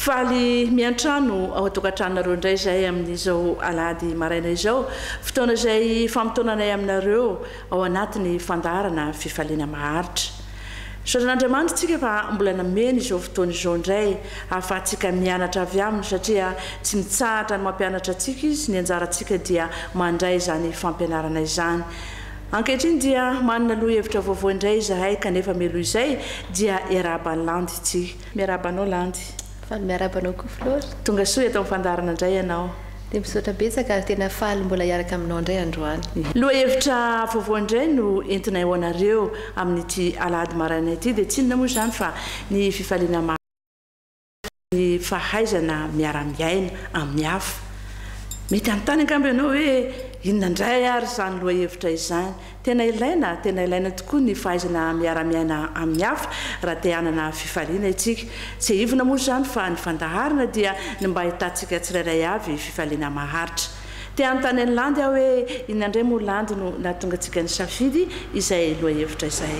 Faly miantrano ao atokantrano indray izay amin'izao alady maraina izao fotoana izay fampitonanay aminareo ao anatin'ny fandarana fifaliana maharitra. Soran'Andriamanitra tsika fa mbola nameny izao fotoana izao indray ahafahantsika mianatra avy aminy satria tsy mitsahatra ny mampianatra antsika izy ny anjarantsika dia mandray izany fampianarana izany. Ankehitriny dia manana lohahevitra vaovao indray izahay kanefa melo izay dia iaraban'ny landy itsika. Miarabanao landy. Miarabanao koa Flora. Tonga soa eto amin'ny fandarana indray ianao. Dia misaotra betsaka ary tena faly mbola hiaraka aminao indray androany. Lohahevitra vaovao indray no entinay ho anareo amin'ity alady maraina ity dia tsy inona moa izany fa ny fifaliana ny fahaizana miara-miaina amin'ny hafa. Mety anontany angamby ianao hoe inona indray ary izany lohahevitra izany. Tena ilaina tokoa ny fahaizana miara-miaina amin'ny hafa raha te hanana fifaliana isika. Tsy hivona moa izany fa ny fandaharana dia ny mba hitantsika tsirairay avy fifaliana maharitra. Te anontany ny landy aho hoe inona indray moa landy no nahatonga antsika ny safidy izay lohahevitra izay.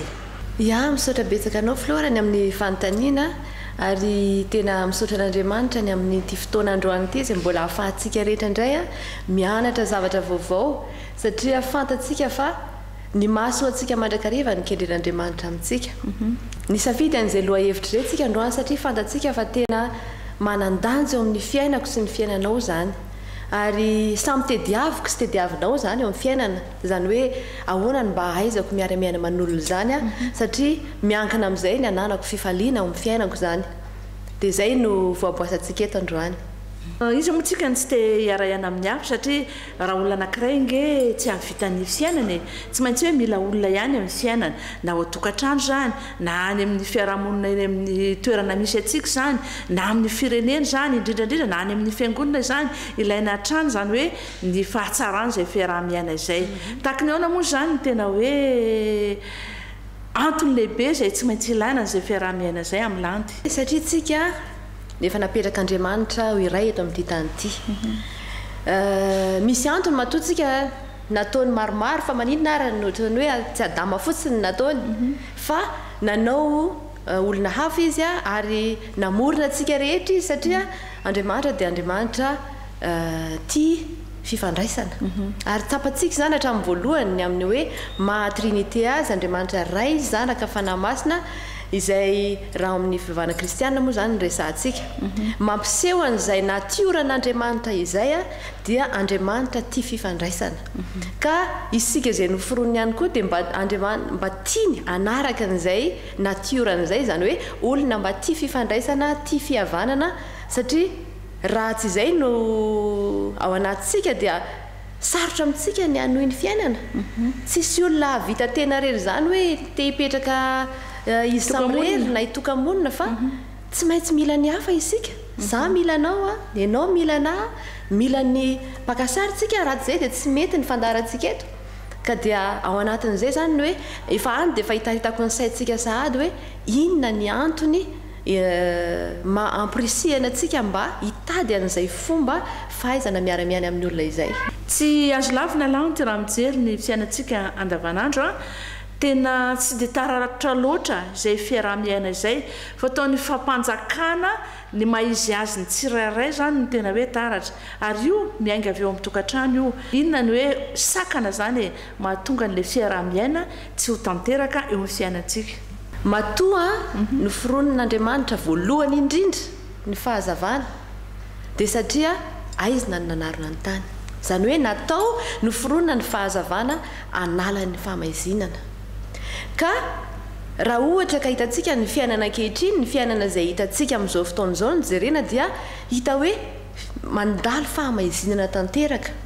Ia, misaotra betsaka anao Flora ny amin'ny fanontaniana ary tena misaotra an'Andriamanitra ny amin'ity fotoana androany ity izay mbola ahafahantsika rehetra indray mianatra zavatra vaovao satria fantatsika fa ny maso antsika mandrakariva ny kendren'Andriamanitra amintsika. Ny safidy an'izay lohahevitra izay tsika androany satria fantatsika fa tena manan-danja eo amin'ny fiainako sy ny fiainanao izany. Ary samy tediaviko sy tediavinao izany eo amin'ny fiainana izany hoe ahoana ny mba ahaizako miara-miaina aman'olona izany satria miankina amin'izay ny ananako fifaliana ao amin'ny fiainako izany. Dia izay no voaboasantsika eto androany. Izy moa tsika ny tsy te hiara-iana amin'ny hafa satria raha olona anankiray nge tsy ahavita ny fiainana tsy maintsy hoe mila olona ihany amin'ny fiainana na ao an-tokantrano izany na any amin'ny fiarahamonina eny amin'ny toerana misy antsika izany na amin'ny firenena izany indrindrandrindra na any amin'ny fiangonana izany ilaina hatrany izany hoe ny fahatsarana izay fiaraha-miaina izay. Tahaka ny ahoana moa izany ny tena hoe antony lehibe izay tsy maintsy ilaina izay fiaraha-miaina izay amin'ny landy. Satria tsika nefa napetraka ho iray eto amin'ity tany ity. Misy antony matoantsika nataony maromaro fa maninona ary nohatrany hoe tsy adama fotsiny nataony fa nanao olona hafa izy ary namorona antsika rehetra izy satria Andriamanitra dia Andriamanitra tia fifandraisana. Ary tsapantsika izany hatramin'ny voalohany amin'ny hoe maha-trinité azy Andriamanitra ray zanaka fanahy masina izay raha amin'ny fivavahana kristiana moa izany resahantsika. Mampiseho an'izay natioran'Andriamanitra izay dia Andriamanitra tia fifandraisana. Ka isika izay noforoniny ihany koa dia mba tiany anaraka an'izay natioran'izay izany hoe olona mba tia fifandraisana, tia fihavanana satria raha tsy izay no ao anatintsika dia sarotra amintsika ny hanohy ny fiainana. Tsisy olona vita tena rery izany hoe te hipetraka izy samirery na hitokamonina fa tsy maintsy mila ny hafa isika. Za mila anao ianao mila anahy, mila ny mpakasaritsika raha tsy izay dia tsy mety ny fandarantsika eto. Ka dia ao anatin'izay izany ny hoe efa any dia efa hitarintako ny saintsika sahady hoe inona ny antony ampirisihana antsika mba hitady an'izay fomba fahaizana miara-miaina amin'ny olona izay. Tsy azo lavina lanty raha mijery ny fiainantsika andavanandro tena tsy dia taratra loatra izay fiaraha-miaina izay fa ataony fampanjakana ny maizy azy ny tsirairay izany ny tena hoe taratra ary io miainga avy eo amin'ny tokantrano io. Inona ny hoe sakana izany mahatonga n'ilay fiaraha-miaina tsy ho tanteraka eo amin'ny fiainantsika. Matoa noforonon'Andriamanitra voalohany indrindra ny fahazavana dia satria aizina ny nanarona ny tany. Izany hoe natao noforonona ny fahazavana anala ny fahamahizinana. Ka raha ohatra ka hitantsika ny fiainana ankehitriny, ny fiainana izay hitantsika amin'izao fotoana izao no jerena dia hita hoe mandalo fahamahizinana tanteraka.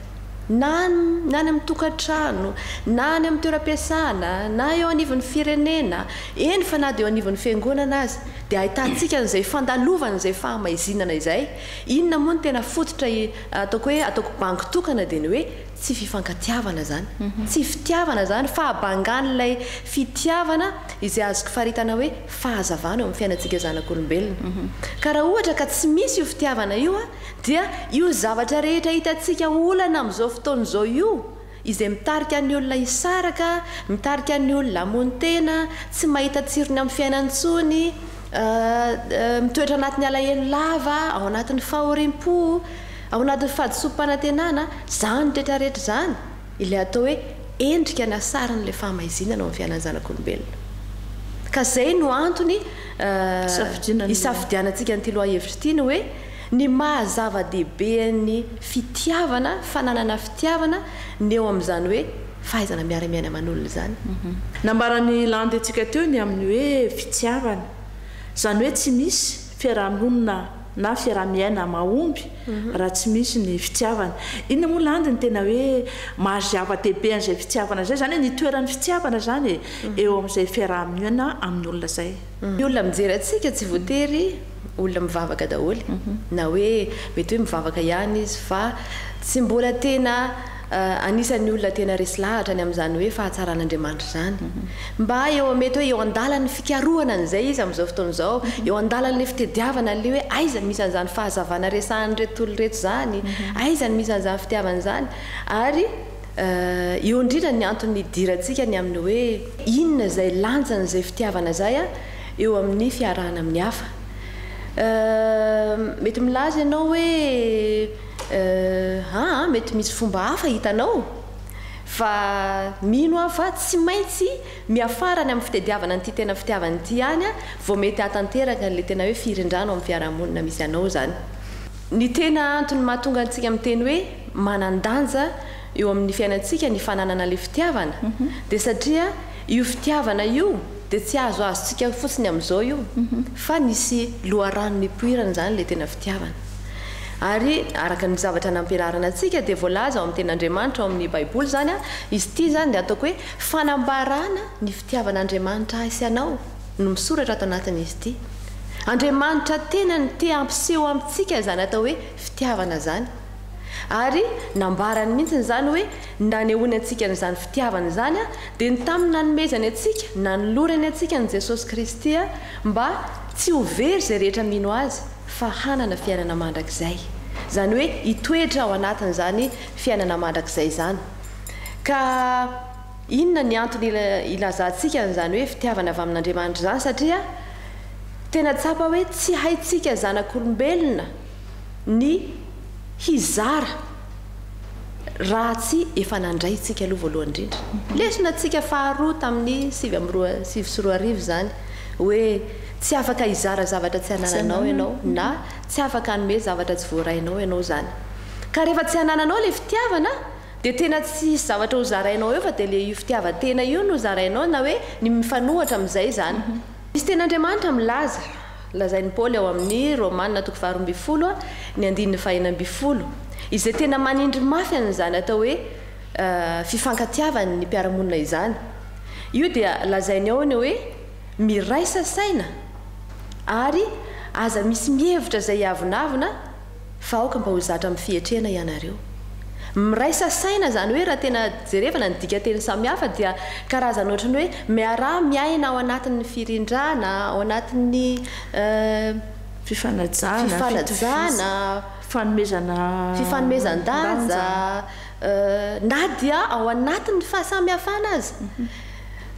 Na any amin'ny tokantrano, na any amin'ny toeram-piasana, na eo anivon'ny firenena, eny fa na dia eo anivon'ny fiangonana azy dia ahitantsika an'izay fandalovana izay fahamahizinana izay. Inona moa no tena fototra ataoko banky tokana dia ny hoe tsy fifankatiavana izany. Tsy fitiavana izany fa habangan'ilay fitiavana izay azoko faritana hoe fahazavana eo amin'ny fiainantsika zanak'olombelona. Ka raha ohatra ka tsy misy io fitiavana io dia io zavatra rehetra hitantsika olana amin'izao fotoana izao io izay mitarika ny olona hisaraka, mitarika ny olona hamono tena, tsy mahita tsirony amin'ny fiainantsony, mitoetra anatin'ny alahelo lava ao anatin'ny fahorem-po ao anatin'ny fahadisom-panantenana zany rehetrarehetra zany ilay atao hoe endrika ny asaran'la fahamahizinana ao amin'ny fiainan'ny zanak'olombelona ka zay no antony isafidianantsika ny tyloha hevitra ity ny hoe ny mahazava-dehibe ny fitiavana fananana fitiavana ny eo amin'izany hoe fahaizana miara-miaina aman'olona zany nambarany landytsika teo ny amin'ny hoe fitiavana zany hoe tsy misy fiarahamonina na fiaraha-miaina mahomby raha tsy misy ny fitiavana inona moa landy ny tena hoe mahazava-dehibe an'izay fitiavana zay zany hoe ny toeran'ny fitiavana zany eo amin'izay fiaraha-miaina amin'ny olona zay ny olona mijery atsika tsy voatery olona mivavaka daholy na hoe mety hoe mivavaka ihany izy fa tsy mbola tena anisan'ny olona tena resy lahatra ny amin'izany hoe fahatsaran'Andriamanitra zany mba eo mety hoe eo an-dalan'ny fikarohana an'izay izy amin'izao fotoan'izao eo an-dalan'ny fitediavana an'le hoe aizany misy an'izany fahazavana resahan'ny reto olo reto zany aizany misy an'izany fitiavana zany ary eo indrindra ny antony dirantsika ny amin'ny hoe inona zay lanjan'izay fitiavana zay eo amin'ny fiarahana amin'ny hafa mety milaza ianao hoe mety misy fomba hafa hitanao fa mino fa tsy maintsy miafarany amin'ny fitediavana nyity tena fitiavana ity ihany vao mety hatanteraka n'le tena hoe firindrano amin'ny fiarahamonina misy anao zany ny tena antony mahatonga antsika amin'ny teny hoe manandanja eo amin'ny fiainantsika ny fananana le fitiavana dia satria io fitiavana io dia tsy azo azontsika fotsiny amin'izao io fa nisy loharano nipoirana zany le tena fitiavana ary araka ny zavatra nampianarana antsika dia voalaza ao amin'ny ten'Andriamanitra ao amin'ny baiboly zany izy ity zany dia ataoko hoe fanambarana ny fitiavan'Andriamanitra isy anao no misoratra ato anatin'izy ity Andriamanitra tena ny te ampiseho amintsika zany atao hoe fitiavana zany ary nambarany mihitsy zany hoe nanehoany antsika n'izany fitiavana zany dia ny tamin'ny nanomezany antsika nanolorany antsika ny Jesosy Kristy mba tsy ho very zay rehetra mino azy fa hanana fiainana mandrakizay zany hoe hitoetra ao anatin' zany fiainana mandrakizay zany ka inona ny antony ilazantsika n'izany hoe fitiavana avy amin'Andriamanitra zany satria tena tsapa hoe tsy haitsika zanak'olombelona ny hizara raha tsy efa nandraytsika aloha voalohany indrindra lesona antsika faharoa tamin'ny 7:4 zany hoe tsy afaka hizara zavatra tsy hanananao ianao na tsy afaka hanome zavatra tsy voarainao ianao zany ka rehefa tsy hanananao le fitiavana dia tena tsy zavatra ho zarainao eo fa dia le io fitiavan-tena io no zarainao na hoe ny mifanohatra amin'izay zany misy ten'Andriamanitra milaza lazain'ny Paoly ao amin'ny Romanina 12 ny 9:20 izay tena manindry mafy an'izany atao hoe fifankatiavany ny mpiaramonina izany io dia lazainy ao ny hoe miraisa saina ary aza misy mihevitra zay avinavina fa aoka mba ho zatra amin'ny fietrena ianareo miraisa saina zany hoe raha tena jerevana ny dika teny samihafa dia karazana ohatrany hoe miara miaina ao anatin'ny firindrana ao anatin'ny fifanajana fifanomezan-danja na dia ao anatin'ny fahasamihafana azy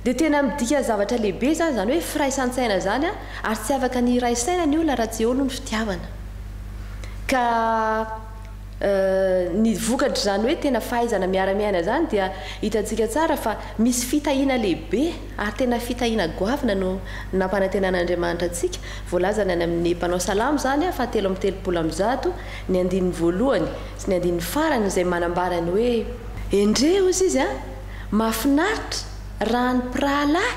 dia tena midika zavatra lehibe zany zany hoe firaisan-tsaina zany ary tsy afaka ny raisaina ny olona raha tsy eo no ny fitiavana ka ny vokatra zany hoe tena fahaizana miara-miaina zany dia hitantsika tsara fa misy fitahiana lehibe ary tena fitahiana goavina no nampanantenan'Andriamanitra antsika voalazana any amin'ny mpanao salamo zany fa 3:30 ny 9 sy ny 9 farany izay manambarany hoe endreo izy mahafinaritra raha ny pirahalahy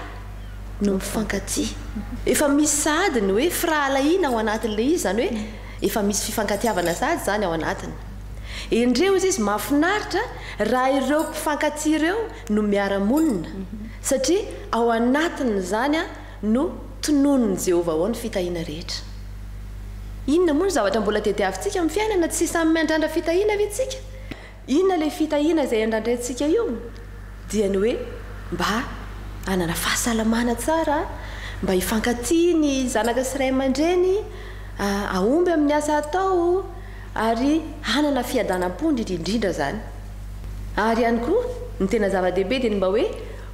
no mifankatia efa misy sadiny hoe firahalahiana ao anatin'le izy zany hoe efa misy fifankatiavana sady zany ao anatiny endreo izy mahafinaritra raha ireo mpifankatia ireo no miara-monina satria ao anatiny zany no tononony Jehovah ao ny fitahiana rehetra inona moa ny zavatra mbola tediavintsika amin'ny fiainana tsy samy miandrandra fitahiana ve tsika inona le fitahiana izay andrandrayntsika io dia ny hoe mba hanana fahasalamana tsara mba hifankatia ny zanaka sy ray aman-dreny aomby amin'ny asa atao ary hanana fiadanam-pony indrindra zany ary ihany koa ny tena zava-dehibe dia ny mba hoe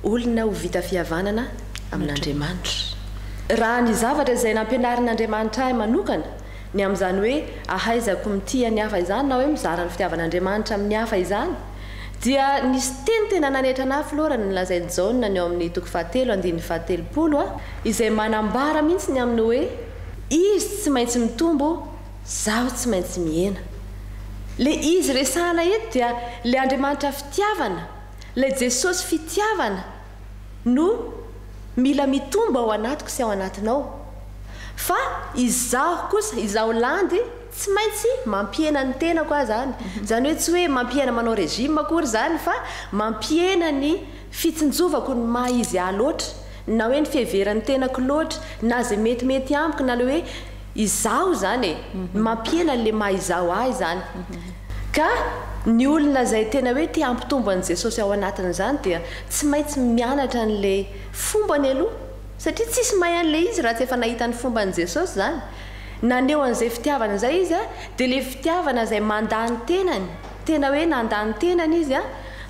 olona ho vita fihavanana amin'Andriamanitra raha ny zavatra izay nampianarin'Andriamanitra ahy manokana ny amin'izany hoe ahaizako mitia ny hafa izany na hoe mizara ny fitiavan'Andriamanitra amin'ny hafa izany dia nisy tena nanetra anahy Flora ny lazainy Jaune ny eo amin'ny toko 7:7 izay manambara mihitsy ny amin'ny hoe izy tsy maintsy mitombo zaho tsy maintsy mihena. Le izy resahana eto dia le Andriamanitra fitiavana, le Jesosy fitiavana no mila mitombo ao anatiko sy ao anatinao. Fa izaho kosa, izaho landy tsy maintsy mampiena ny tenako aho zany. Zany hoe tsy hoe mampiena manao régime akory zany fa mampiena ny fitsinjovako ny maha izy ahy loatra, na hoe ny fiheveran'ny tenako loatra, na zay metimety amiko na le hoe izaho zany mampiena le maha izaho ahy zany. Ka ny olona zay tena hoe tia hampitombo an'i Jesosy ao anatiny zany dia tsy maintsy mianatra an'le fombany aloha, satria tsisy mahay an'le izy raha tsy efa nahita ny fomban'i Jesosy zany. Naneo an'izay fitiavana zay izy dia le fitiavana zay mandany tenany, tena hoe nandany tenany izy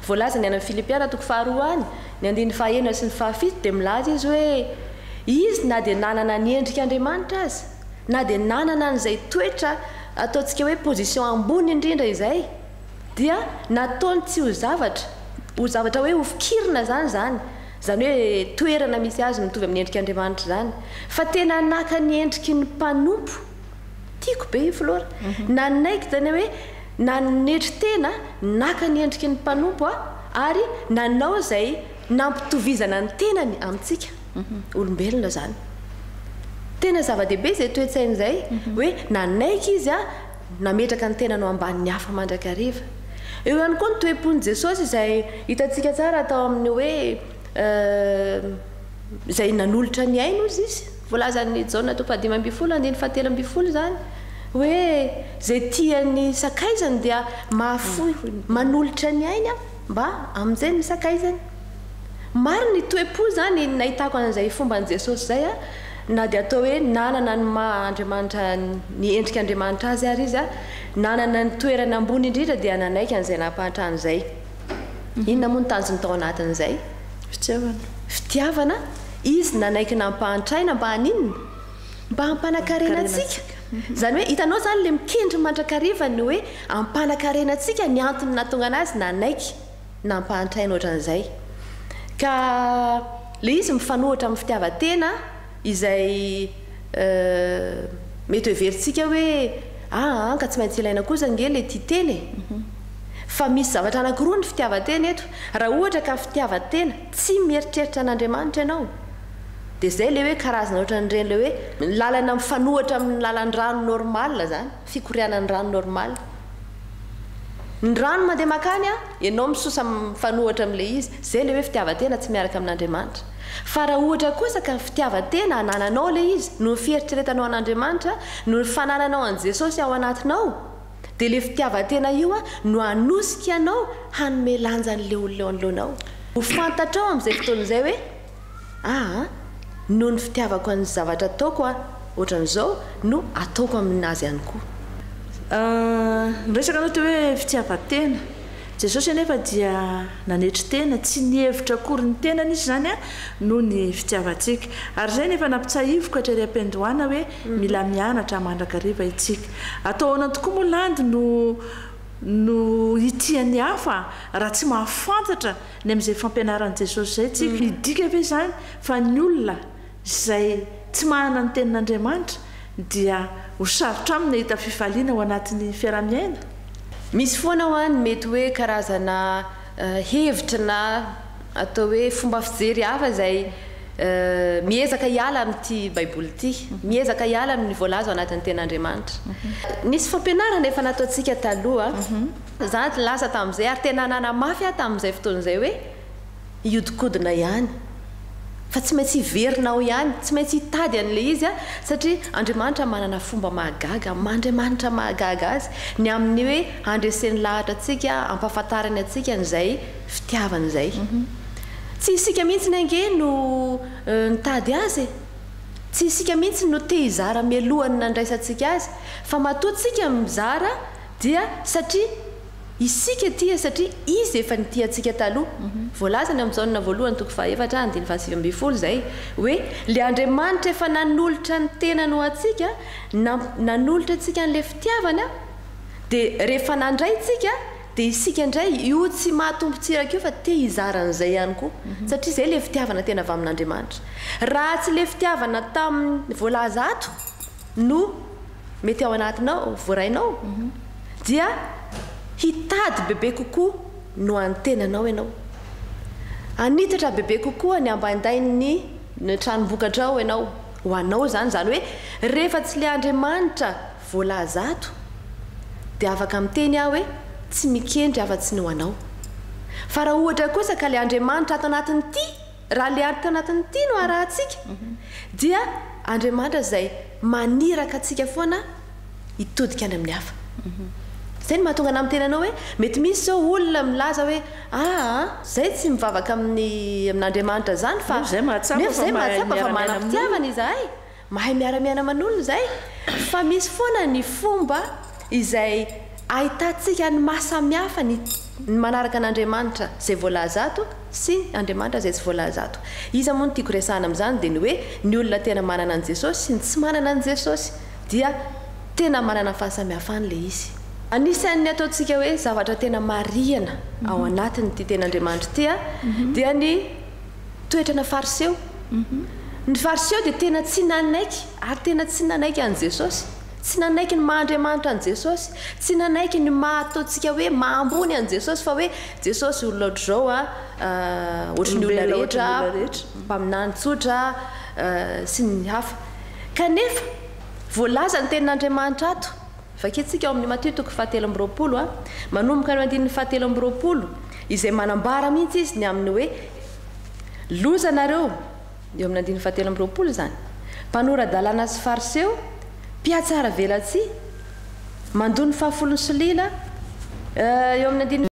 voalaza ny any amin'ny Filipiana toko 2 any ny 9 sy ny 7 dia milaza izy hoe izy na dia nanana ny endrik'Andriamanitra azy na dia nanana an'izay toetra ataontsika hoe position ambony indrindra izay dia nataony tsy ho zavatra hoe ho fikirina zany hoe toerana misy azy mitovy amin'ny endrik'Andriamanitra zany fa tena naka ny endriky ny mpanompo. Tiako be io Flora. Nanaiky zany hoe nanetry tena naka ny endriky ny mpanompo ary nanao zay nampitovizana ny tenany amintsika olombelona zany. Tena zava-dehibe zay toetsainy zay hoe nanaiky izy nametraka ny tenany ao ambanin'ny hafa mandrakariva. Eo ihany koa ny toe-pon'i Jesosy izay hitantsika tsara atao amin'ny hoe zay nanolotra ny ainy ozy izy voalaza ny Jaune toko 5:7 zany hoe zay tiany sakaizany dia mahafoy manolotra ny ainy mba amin'izay ny sakaizany. Maro ny toe-po zany nahitako an'izay fomban'i Jesosy zay na dia atao hoe nanana ny Andriamanitra ny endrik'Andriamanitra azy ary izy nanana ny toerana ambony indrindra dia nanaiky an'izay nampahantrany zay. Inona moa ny tanjony tao anatin'izay? Fitiavana. Izy nanaiky nampahantraina mba haninona? Mba hampanakarena antsika. Zany hoe hitanao zany le mikendry mandrakariva ny hoe hampanakarena antsika ny antony nahatonga anazy nanaiky nampahantraina ohatran'izay. Ka le izy mifanohitra amin'ny fitiavan-tena izay mety heverintsika hoe ka tsy maintsy ilaina kosa nge le titeny fa misy zavatra anankiroa ny fitiavan-tena eto. Raha ohatra ka fitiavan-tena tsy mieritreritra an'Andriamanitra ianao dia zay le hoe karazana ohatran'ireny le hoe lalana mifanohitra amin'ny lalan-drano normal zany, fikorianan'ny rano normal. Ny rano mandeha makany ianao misosa mifanohitra amin'le izy, zay le hoe fitiavan-tena tsy miaraka amin'Andriamanitra. Fa raha ohatra kosa ka fitiavan-tena hanananao le izy no fieritreretanao an'Andriamanitra no ny fanananao an' Jesosy ao anatinao dia le fitiavan-tena io no hanosika ianao hanome lanja an'le olona eo anoloanao. Ho fantatrao amin'izay fotoan'izay hoe noho ny fitiavako an'ny zavatra ataoko ohatran'izao no ataoko aminazy ihany koa. Resaka anao hoe fitiavan-tena Jesosy anefa dia nanetry tena tsy nihevitra akory ny tenany izy zany noho ny fitiavantsika. Ary zay nefa nampitsahivoka hatrery am-piandohana hoe mila mianatra mandrakariva itsika. Atao ahoana tokoa moa landy no hitiany hafa raha tsy mahafantatra ny amin'izay fampianaran'i Jesosy zay tsika. Hidika ve zany fa ny olona zay tsy manana ny tenin'Andriamanitra dia ho sarotra aminy hita fifaliana ao anatin'ny fiaramiaina. Misy foana hoany mety hoe karazana hevitra na atao hoe fomba fijery hafa zay miezaka hiala amin'ity baiboly ity, miezaka hiala amin'ny voalaza ao anatin'ny ten'Andriamanitra. Nisy fampianarana efa nataontsika taloha zany lasa tamin'izay ary tena nanamafy tamin'izay fotoan'izay hoe iodikodina ihany. Fa tsy maintsy hiverinao ihany, tsy maintsy hitady an'le izy satria Andriamanitra manana fomba mahagaga, Andriamanitra mahagaga azy ny amin'ny hoe handreseny lahatra antsika, ampahafantarany antsika n'izay fitiavana izay. Tsy isika mihitsy ange no nitady azy, tsy isika mihitsy no te hizara mialohany nandraisantsika azy, fa matoa tsika mizara dia satria isika tia satria izy efa nitia antsika taloha voalazany amin'izao voalohany toko fahaefatra andiny fahasivy-ambin'ny-folo zay hoe le Andriamanitra efa nanolotra ny tenany ho antsika nanolotra antsika n'le fitiavana dia rehefa nandray tsika dia isika indray io tsy mahatompontsiraka io fa te hizaran'izay ihany koa satria izay le fitiavana tena avy amin'Andriamanitra raha tsy le fitiavana tamin'ny voalaza ato no mety ao anatinao voarainao dia hitady bebe kokoa no antenanao ianao anitatra bebe kokoa ny ambandainy ny tranombokadrao ianao ho anao zany hoe rehefa tsy le Andriamanitra voalaza ato dia afaka miteny aho hoe tsy mikendry afa-tsy ny ho anao fa raha ohatra kosa ka le Andriamanitra ato anatiny ity raha le ato anatiny ity no arahantsika dia Andriamanitra zay maniraka atsika foana hitodika any amin'ny hafa zay ny mahatonga ana mitenanao hoe mety misy zao olona milaza hoe zay tsy mivavaka amin'Andriamanitra zany fa zay mahatsapa fa manam-pitiavana izahay mahay miara-miaina aman'olona zay fa misy foana ny fomba izay ahitantsika ny mahasamihafa ny manaraka an'Andriamanitra zay voalaza ato sy Andriamanitra zay tsy voalaza ato iza moa no tiako resahana amin'izany dia ny hoe ny olona tena manana an' Jesosy sy ny tsy manana an' Jesosy dia tena manana fahasamihafany le izy anisan'ny ataontsika hoe zavatra tena marihana ao anatiny ty ten'Andriamanitra tia dia ny toetrana fariseo ny fariseo dia tena tsy nanaiky ary tena tsy nanaiky an' Jesosy tsy nanaiky ny maha-Andriamanitra an' Jesosy tsy nanaiky ny mahataontsika hoe mahambony an' Jesosy fa hoe Jesosy olona ohatr'izao ohatry ny olona rehetra mpaminany tsotra sy ny hafa kanefa voalaza ny tenin'Andriamanitra ato vaketsika ao amin'ny Mateo toko 7:20 manomboka ny andininy 7:20 izay manambara mihitsy izy ny amin'ny hoe loza nareo eo amin'ny andininy 7:20 zany mpanoradalàna sy fariseo mpiatsara velatsy mandony fahafolony solila eo amin'ny andininy